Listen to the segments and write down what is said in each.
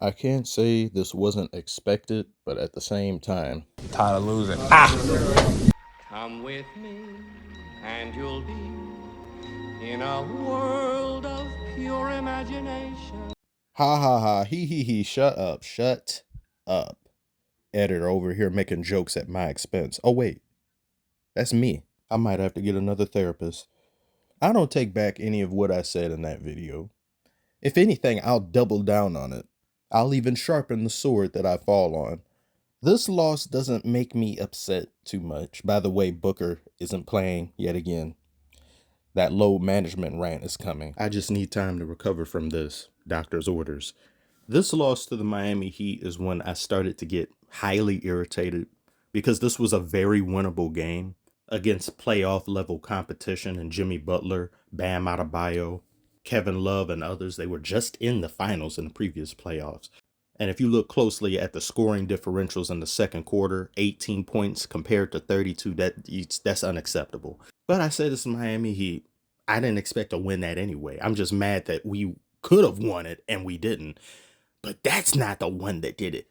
I can't say this wasn't expected, but at the same time, Tired of losing. Come with me, and you'll be in a world of pure imagination. ha ha ha, he, shut up. Editor over here making jokes at my expense. Oh, wait, that's me. I might have to get another therapist. I don't take back any of what I said in that video. If anything, I'll double down on it. I'll even sharpen the sword that I fall on. This loss doesn't make me upset too much. By the way, Booker isn't playing yet again. That load management rant is coming. I just need time to recover from this. Doctor's orders. This loss to the Miami Heat is when I started to get highly irritated because this was a very winnable game against playoff level competition, and Jimmy Butler, Bam Adebayo, Kevin Love, and others, they were just in the finals in the previous playoffs. And if you look closely at the scoring differentials in the second quarter, 18 points compared to 32, that's unacceptable. But I said it's Miami Heat. I didn't expect to win that anyway. I'm just mad that we could have won it and we didn't. But that's not the one that did it.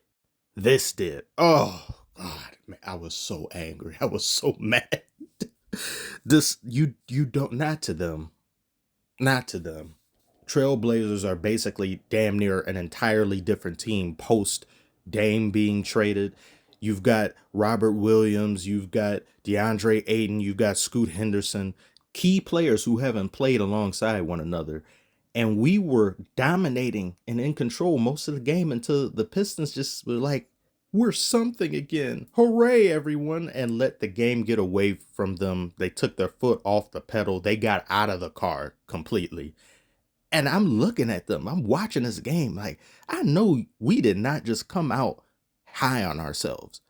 This did. Oh, God, man, I was so angry. I was so mad. You don't, not to them. Not to them. Trailblazers are basically damn near an entirely different team post Dame being traded. You've got Robert Williams, you've got DeAndre Ayton, you've got Scoot Henderson, key players who haven't played alongside one another. And we were dominating and in control most of the game until the Pistons just were like, we're something again. Hooray, everyone. And let the game get away from them. They took their foot off the pedal. They got out of the car completely. And I'm looking at them. I'm watching this game. Like, I know we did not just come out high on ourselves.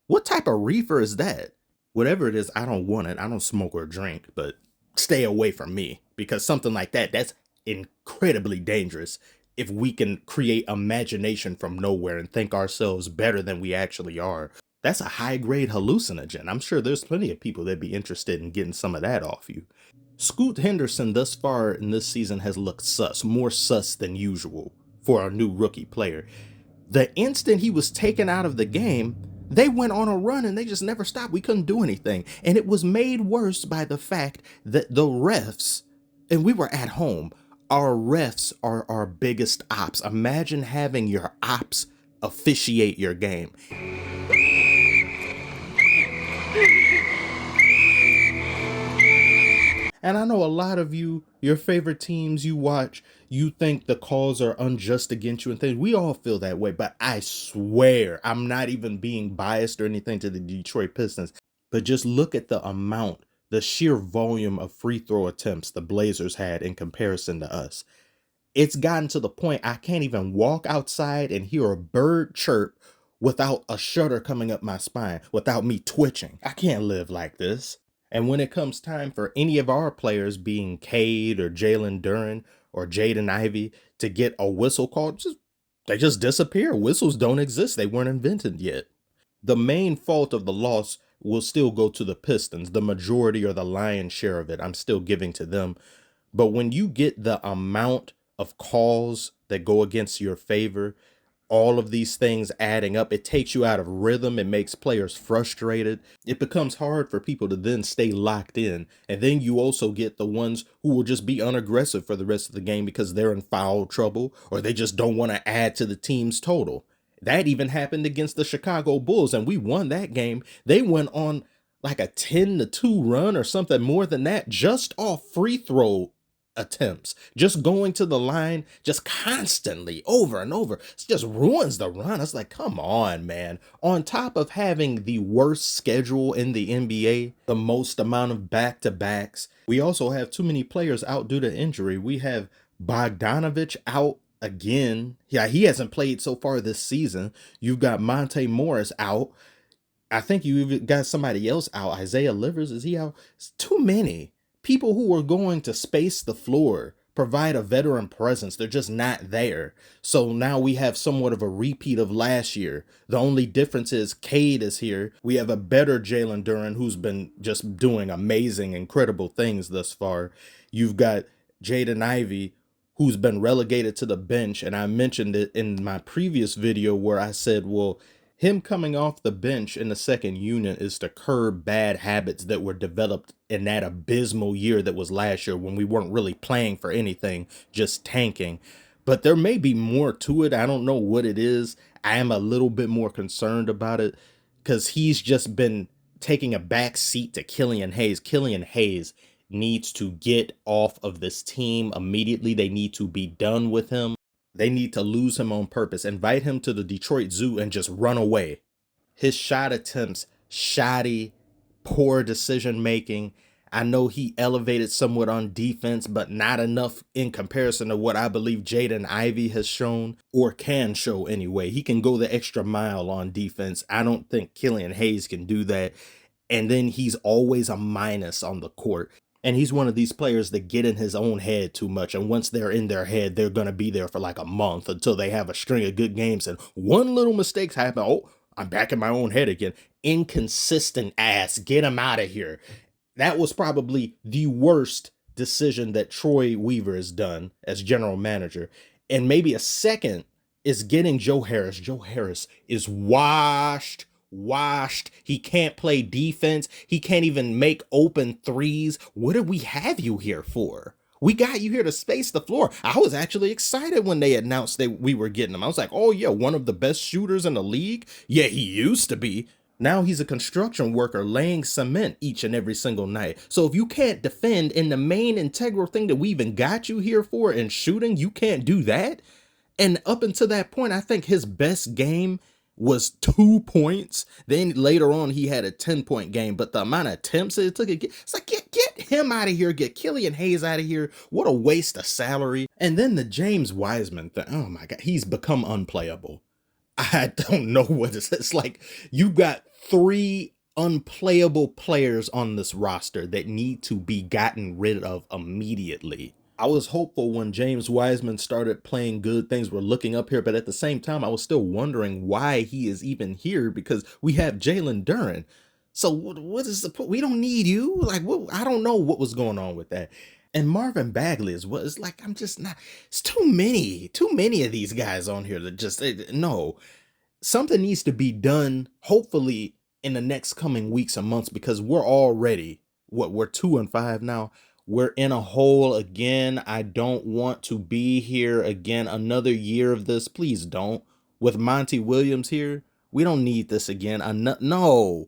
What type of reefer is that? Whatever it is, I don't want it. I don't smoke or drink, but stay away from me, because something like that, that's incredibly dangerous. If we can create imagination from nowhere and think ourselves better than we actually are, that's a high grade hallucinogen. I'm sure there's plenty of people that'd be interested in getting some of that off you. Scoot Henderson thus far in this season has looked sus, more sus than usual for a new rookie player. The instant he was taken out of the game, they went on a run and they just never stopped. We couldn't do anything. And it was made worse by the fact that the refs, and we were at home, our refs are our biggest ops. Imagine having your ops officiate your game. And I know a lot of you, your favorite teams you watch, you think the calls are unjust against you and things. We all feel that way, but I swear, I'm not even being biased or anything to the Detroit Pistons, but just look at the amount, the sheer volume of free throw attempts the Blazers had in comparison to us. It's gotten to the point I can't even walk outside and hear a bird chirp without a shudder coming up my spine, without me twitching. I can't live like this. And when it comes time for any of our players, being Cade or Jalen Duren or Jaden Ivey, to get a whistle called, they just disappear. Whistles don't exist. They weren't invented yet. The main fault of the loss will still go to the Pistons. The majority or the lion's share of it, I'm still giving to them. But when you get the amount of calls that go against your favor, all of these things adding up, it takes you out of rhythm. It makes players frustrated. It becomes hard for people to then stay locked in. And then you also get the ones who will just be unaggressive for the rest of the game because they're in foul trouble or they just don't want to add to the team's total. That even happened against the Chicago Bulls, and we won that game. They went on like a 10-2 run or something more than that just off free throw attempts, just going to the line, just constantly over and over. It just ruins the run. It's like, come on, man. On top of having the worst schedule in the NBA, the most amount of back-to-backs, we also have too many players out due to injury. We have Bogdanovich out again. Yeah, he hasn't played so far this season. You've got Monte Morris out. I think you even got somebody else out. Isaiah Livers, is he out? It's too many people who are going to space the floor, provide a veteran presence. They're just not there. So now we have somewhat of a repeat of last year. The only difference is Cade is here. We have a better Jalen Duren who's been just doing amazing, incredible things thus far. You've got Jaden Ivey, who's been relegated to the bench. And I mentioned it in my previous video where I said, well, him coming off the bench in the second unit is to curb bad habits that were developed in that abysmal year that was last year when we weren't really playing for anything, just tanking. But there may be more to it. I don't know what it is. I am a little bit more concerned about it because he's just been taking a back seat to Killian Hayes. Killian Hayes needs to get off of this team immediately. They need to be done with him. They need to lose him on purpose. Invite him to the Detroit Zoo and just run away. His shot attempts, shoddy, poor decision making. I know he elevated somewhat on defense, but not enough in comparison to what I believe Jaden Ivey has shown, or can show anyway. He can go the extra mile on defense. I don't think Killian Hayes can do that. And then he's always a minus on the court. And he's one of these players that get in his own head too much. And once they're in their head, they're going to be there for like a month until they have a string of good games. And one little mistake happen. Oh, I'm back in my own head again. Inconsistent ass. Get him out of here. That was probably the worst decision that Troy Weaver has done as general manager. And maybe a second is getting Joe Harris. Joe Harris is washed. He can't play defense. He can't even make open threes. What did we have you here for? We got you here to space the floor. I was actually excited when they announced that we were getting him. I was like, oh yeah, one of the best shooters in the league. Yeah, he used to be. Now he's a construction worker laying cement each and every single night. So if you can't defend in the main integral thing that we even got you here for in shooting, you can't do that. And up until that point, I think his best game was 2 points. Then later on, he had a 10-point game. But the amount of attempts it took, it's like, get him out of here. Get Killian Hayes out of here. What a waste of salary. And then the James Wiseman thing. Oh my God, he's become unplayable. I don't know what it's like. You got 3 unplayable players on this roster that need to be gotten rid of immediately. I was hopeful when James Wiseman started playing good, things were looking up here, but at the same time, I was still wondering why he is even here because we have Jalen Duren. So what is the point? We don't need you. Like, what? I don't know what was going on with that. And Marvin Bagley is what it's like. I'm just not. It's too many of these guys on here that just no. Something needs to be done. Hopefully in the next coming weeks and months because we're already we're 2-5 now. We're in a hole again. I don't want to be here again. Another year of this. Please don't. With Monty Williams here, we don't need this again. No.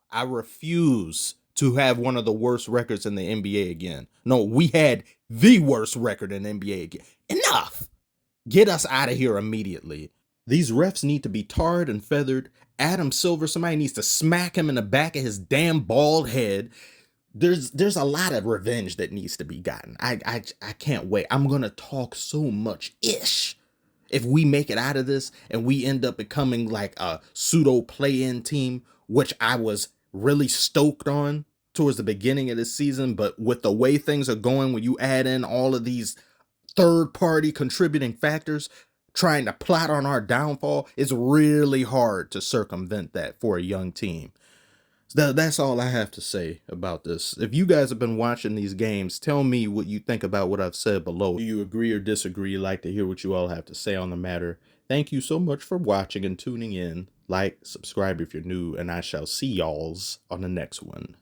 I refuse to have one of the worst records in the NBA again. No, we had the worst record in the NBA again. Enough. Get us out of here immediately. These refs need to be tarred and feathered. Adam Silver, somebody needs to smack him in the back of his damn bald head. There's a lot of revenge that needs to be gotten. I can't wait. I'm gonna talk so much ish if we make it out of this and we end up becoming like a pseudo play-in team, which I was really stoked on towards the beginning of this season. But with the way things are going, when you add in all of these third-party contributing factors trying to plot on our downfall, it's really hard to circumvent that for a young team. So that's all I have to say about this. If you guys have been watching these games, tell me what you think about what I've said below. Do you agree or disagree? I'd like to hear what you all have to say on the matter. Thank you so much for watching and tuning in. Like, subscribe if you're new, and I shall see y'alls on the next one.